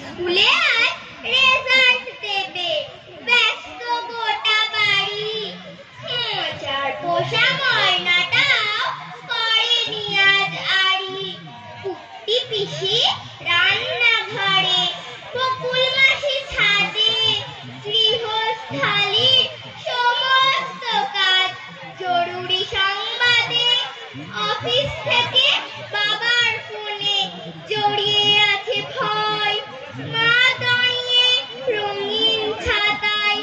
স্কুলে আজ রেজাল্ট দেবে, ব্যস্ত গোটা বাড়ি। চার পোষা ময়নাটাও করেনি আজ আড়ি। কুট্টি পিসি রান্নাঘরে, বকুল মাসি ছাদে, গৃহস্থালির সমস্ত কাজ। জরুরি সংবাদে অফিস থেকে বাবার ফোনে জড়িয়ে আছে ভয়। মা দাঁড়িয়ে রঙিন ছাতায়,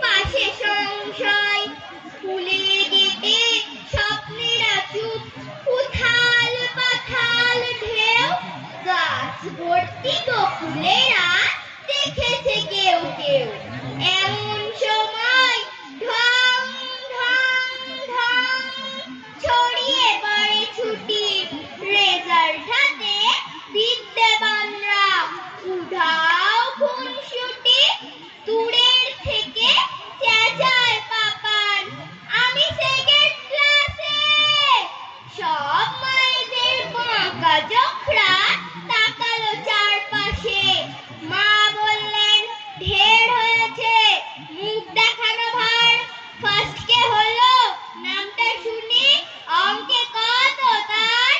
পাশে সংশয়। ফুলের গেটে স্বপ্নেরা চুপ, উথাল পাথাল ঢেউ। গাছ ভর্তি বকুলেরা দেখেছে কেউ কেউ। এমন সময় ঢং ঢং ঢং ছড়িয়ে পড়ে ছুটি। রেজাল্ট হাতে বিদ্যাবানরা উধাও খুনসুটি। দূরের থেকে চেঁচায় পাপান, আমি সেকেন্ড ক্লাসে। সব মায়েদের বাঁকা চোখরা তাকালো চারপাশে। মা বললেন, ঢের হয়েছে, মুখ দেখানো ভার। ফার্স্ট কে হলো নামটা শুনি, অঙ্কে কত তার?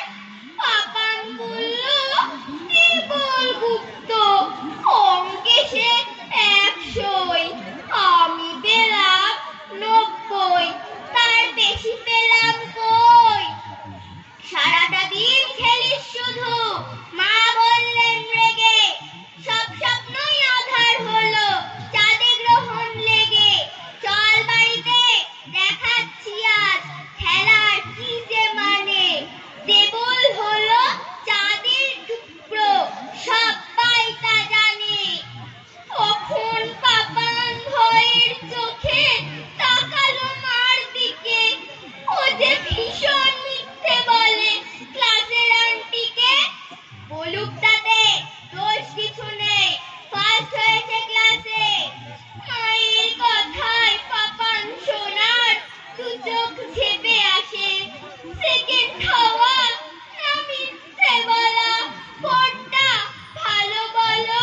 পাপান বলল, নির্মল গুপ্ত। অঙ্কে সে 100, আমি পেলাম 90, তার বেশি পেলাম কই? সারাটা দিন খেলিস শুধু, মা বললেন রেগে। সব স্বপ্নই আধার হলো চাঁদে গ্রহণ লেগে। চল বাড়িতে, দেখাচ্ছি আজ খেলার কি যে মানে। দেবল হলো চাঁদের টুকরো, সবাই তা জানে। তখন পাপান ভয়ের চোখে তাকালো মার দিকে। ও যে ভীষণ মিথ্যে বলে ক্লাসের আন্টিকে। বলুক তাতে, দোষ কিছু নেই, ফার্স্ট হয়েছে ক্লাসে। মায়ের কথায় পাপান সোনার দু চোখ ঝেপে আসে। সেকেন্ড হওয়া না মিথ্যে বলা, কোনটা ভালো বলো?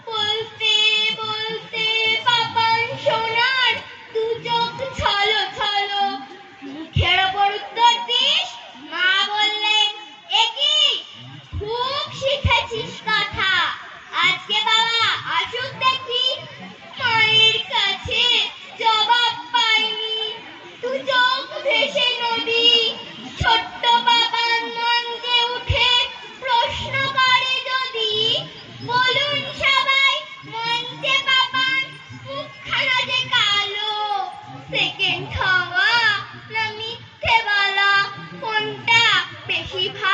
বলতে বলতে পাপান সোনার দু চোখ ছলো ছলো। মুখের ওপর উত্তর দিস? মা বললেন, একই খুব শিখেছিস কথা, আজকে বাবা আসুক দেখি। মায়ের কাছে জবাব পাইনি, দু চোখ ভেসে নদী। ছোট্ট পাপান মঞ্চে উঠে প্রশ্ন করে যদি, বলুন সবাই মঞ্চে পাপান মুখখানা যে কালো। সেকেন্ড হওয়া না মিথ্যে বলা, কোনটা বেশি ভালো?